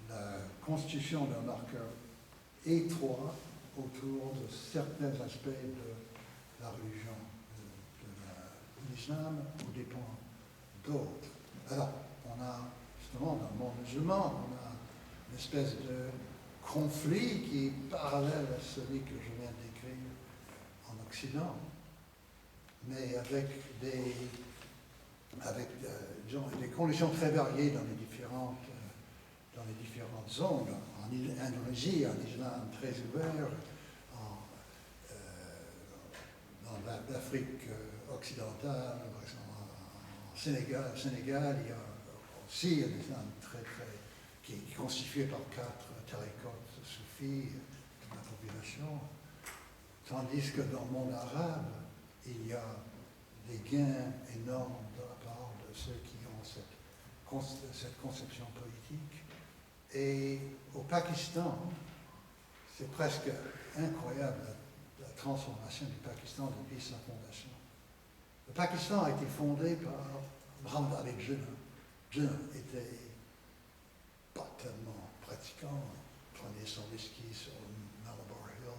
S2: la constitution d'un marqueur étroit autour de certains aspects de la religion de l'islam aux dépens d'autres. Alors, on a, justement, dans le monde musulman, on a une espèce de conflit qui est parallèle à celui que je viens de décrire en Occident, mais avec disons, des conditions très variées dans les différentes zones. En Indonésie, un islam très ouvert, dans l'Afrique occidentale, en Sénégal, il y a aussi un islam qui est constitué par 4 tariqats soufis de la population, tandis que dans le monde arabe, il y a des gains énormes de la part de ceux qui ont cette conception politique. Et au Pakistan, c'est presque incroyable la transformation du Pakistan depuis sa fondation. Le Pakistan a été fondé par Muhammad Ali Jinnah. Jinnah était pas tellement pratiquant, il prenait son whisky sur Malabar Hill,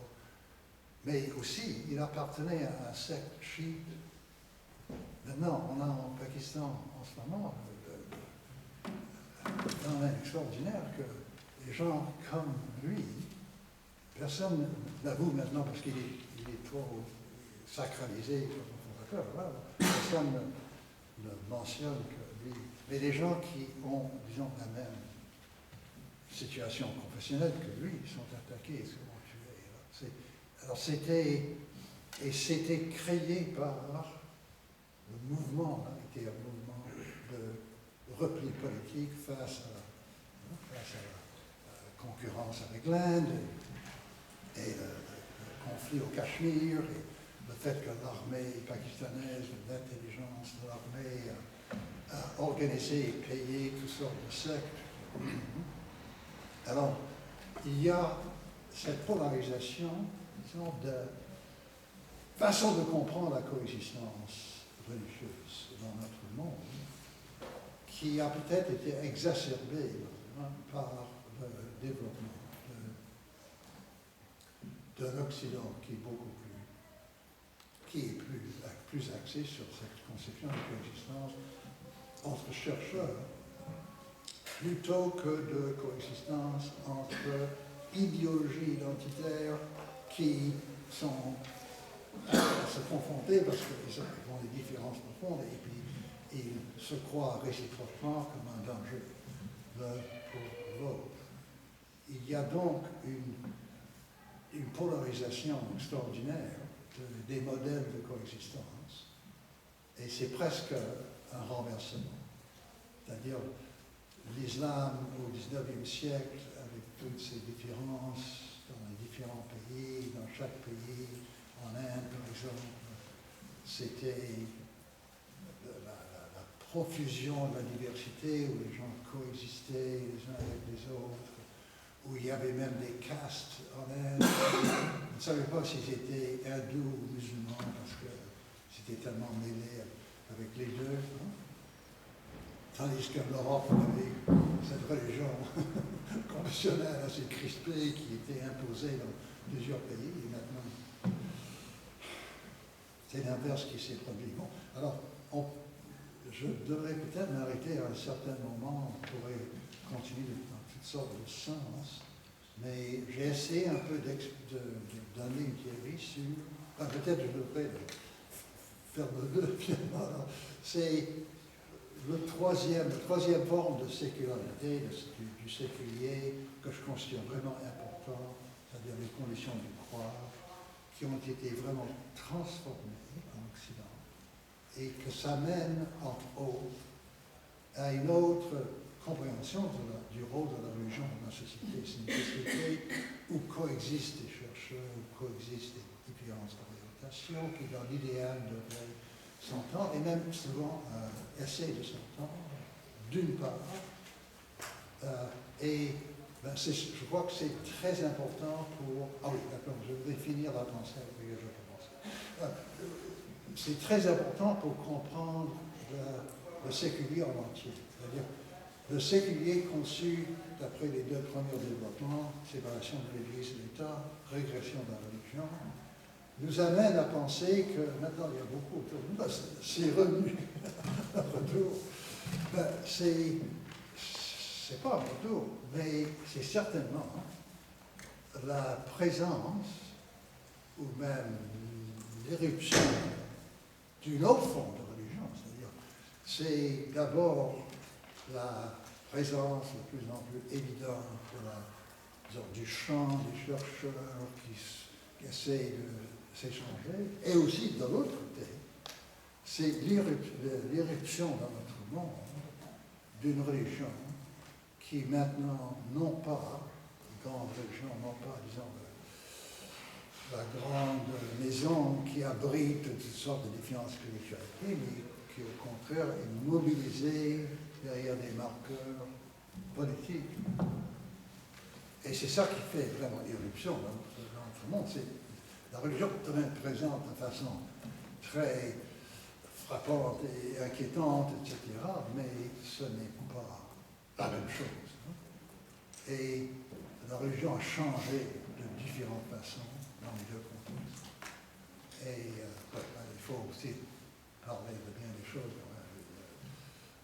S2: mais aussi il appartenait à un secte chiite. Maintenant, on a au Pakistan en ce moment un phénomène extraordinaire que les gens comme lui, personne n'avoue maintenant parce qu'il est trop sacralisé, voilà, personne ne mentionne que lui. Mais les gens qui ont, disons, la même situation professionnelle que lui sont attaqués et souvent tués. Alors c'était créé par le mouvement, était un mouvement de repli politique face à la concurrence avec l'Inde et le conflit au Cachemire et le fait que l'armée pakistanaise, l'intelligence de l'armée a organisé et payé toutes sortes de sectes. Alors, il y a cette polarisation, disons, de façon de comprendre la coexistence religieuse dans notre monde, qui a peut-être été exacerbée par le développement d'un Occident qui est plus axé sur cette conception de coexistence entre chercheurs plutôt que de coexistence entre idéologies identitaires qui sont à se confronter parce qu'ils ont des différences profondes et puis ils se croient réciproquement comme un danger l'un pour l'autre. Il y a donc une polarisation extraordinaire des modèles de coexistence et c'est presque un renversement. C'est-à-dire l'islam au XIXe siècle, avec toutes ses différences dans les différents pays, dans chaque pays, en Inde par exemple, c'était la profusion de la diversité où les gens coexistaient les uns avec les autres, où il y avait même des castes en Inde. On ne savait pas s'ils étaient hindous ou musulmans parce que c'était tellement mêlé avec les deux. Hein? Tandis que l'Europe avait cette religion conventionnelle assez crispée qui était imposée dans plusieurs pays. Et maintenant, c'est l'inverse qui s'est produit. Bon, alors, je devrais peut-être m'arrêter à un certain moment. On pourrait continue dans toutes sortes de sens, mais j'ai essayé un peu de donner une théorie sur, enfin, peut-être je devrais faire le deux finalement, c'est la troisième forme de sécularité, du séculier, que je considère vraiment important, c'est-à-dire les conditions du croire, qui ont été vraiment transformées en Occident, et que ça mène, entre autres, à une autre compréhension du rôle de la religion dans la société. C'est une société où coexistent des chercheurs, où coexistent des différentes orientations, qui dans l'idéal devraient s'entendre, et même souvent essayer de s'entendre, d'une part, et ben, je crois que c'est très important pour... Ah oui, d'accord, je vais finir la pensée, puis je commence. C'est très important pour comprendre le séculier en entier. C'est-à-dire, le séculier conçu d'après les deux premiers développements, séparation de l'Église et l'État, régression de la religion, nous amène à penser que maintenant il y a beaucoup autour de nous, c'est revenu un retour. Ben, c'est pas un retour, mais c'est certainement la présence ou même l'éruption d'une autre forme de religion. C'est-à-dire, c'est d'abord la présence de plus en plus évidente du champ des chercheurs qui essayent de s'échanger, et aussi de l'autre côté, c'est l'éruption dans notre monde d'une religion qui maintenant, non pas, une grande religion, non pas, disons, la grande maison qui abrite toutes sortes de différentes spiritualités, mais qui au contraire est mobilisée derrière des marqueurs politiques. Et c'est ça qui fait vraiment irruption dans notre monde. La religion est présente de façon très frappante et inquiétante, etc., mais ce n'est pas la même chose. Et la religion a changé de différentes façons dans les deux contextes. Et il faut aussi parler de bien des choses.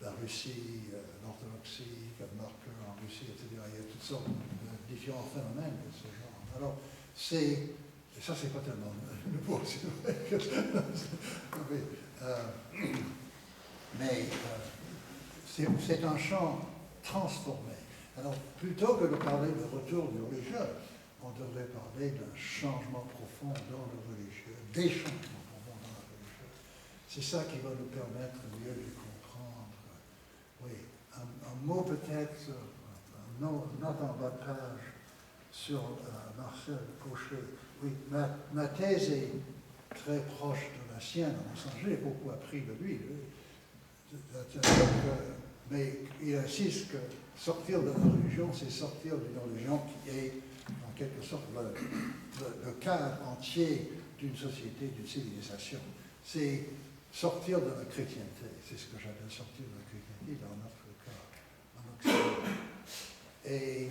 S2: La Russie, l'orthodoxie, comme marqueur en Russie, etc. Il y a toutes sortes de différents phénomènes de ce genre. Alors, et ça, c'est pas tellement nouveau, c'est vrai que... mais c'est un champ transformé. Alors, plutôt que de parler de retour du religieux, on devrait parler d'un changement profond dans le religieux, des changements profonds dans le religieux. C'est ça qui va nous permettre mieux de comprendre. Oui, un mot peut-être, note en bas de page sur Marcel Cauchet. Oui, ma thèse est très proche de la sienne, en sens, j'ai beaucoup appris de lui. Mais il insiste que sortir de la religion, c'est sortir d'une religion qui est en quelque sorte le cadre entier d'une société, d'une civilisation. C'est sortir de la chrétienté, c'est ce que j'appelle sortir de la chrétienté dans notre cas, en Occident. Et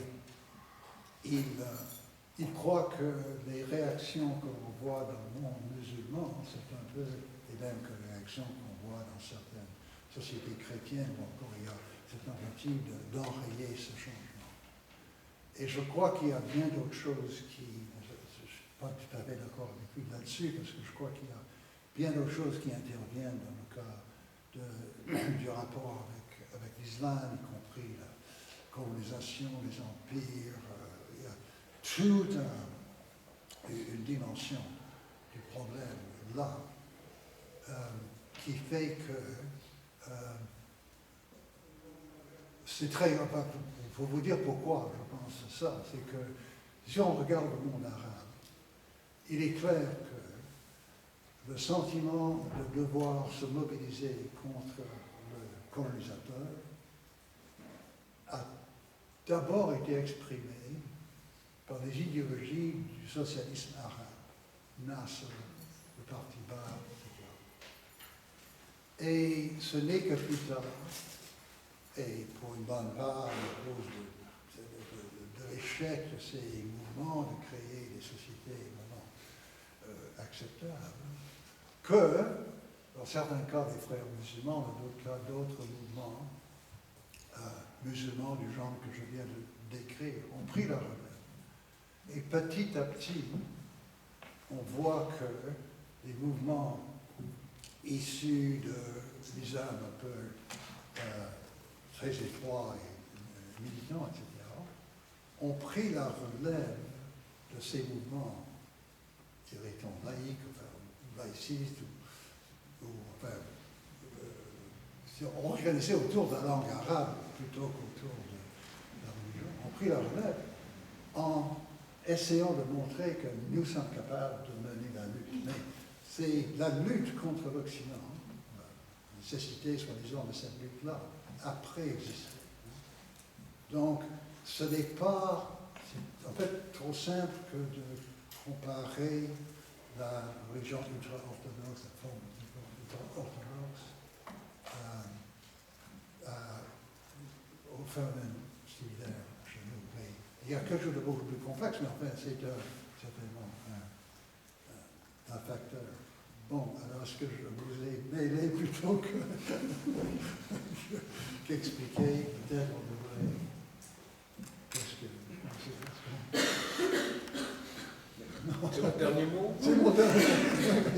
S2: il croit que les réactions que l'on voit dans le monde musulman, c'est un peu les mêmes que les réactions qu'on voit dans certaines sociétés chrétiennes, ou encore il y a cette tentative d'enrayer ce changement. Et je crois qu'il y a bien d'autres choses qui, je ne suis pas tout à fait d'accord avec lui là-dessus, parce que je crois qu'il y a bien d'autres choses qui interviennent dans le cas du rapport avec l'islam, y compris la colonisation, les empires. Il y a toute une dimension du problème là qui fait que c'est très... Enfin, il faut vous dire pourquoi je pense ça. C'est que si on regarde le monde arabe, il est clair que le sentiment de devoir se mobiliser contre le colonisateur a d'abord été exprimé par les idéologies du socialisme arabe, Nasser, le Parti Baath, etc. Et ce n'est que plus tard, et pour une bonne part à cause de l'échec de ces mouvements de créer des sociétés vraiment acceptables, que, dans certains cas des frères musulmans, dans d'autres cas d'autres mouvements, musulmans du genre que je viens de décrire ont pris la relève. Et petit à petit, on voit que les mouvements issus de l'islam un peu très étroit et militant, etc., ont pris la relève de ces mouvements, dirait-on, laïques, enfin, laïcistes, ou enfin, organisés autour de la langue arabe plutôt qu'autour de la religion, ont pris la relève en essayant de montrer que nous sommes capables de mener la lutte. Mais c'est la lutte contre l'Occident, la nécessité, soi-disant, de cette lutte-là, a préexisté. Donc, ce n'est pas, c'est en fait trop simple que de comparer la religion ultra-orthodoxe, la forme ultra-orthodoxe, au phénomène similaire chez nous. Mais il y a quelque chose de beaucoup plus complexe, mais enfin, c'est certainement un facteur. Bon, alors est-ce que je vous ai mêlé plutôt qu'expliquer? Peut-être on devrait.
S3: C'est votre dernier mot?
S2: C'est mon dernier mot.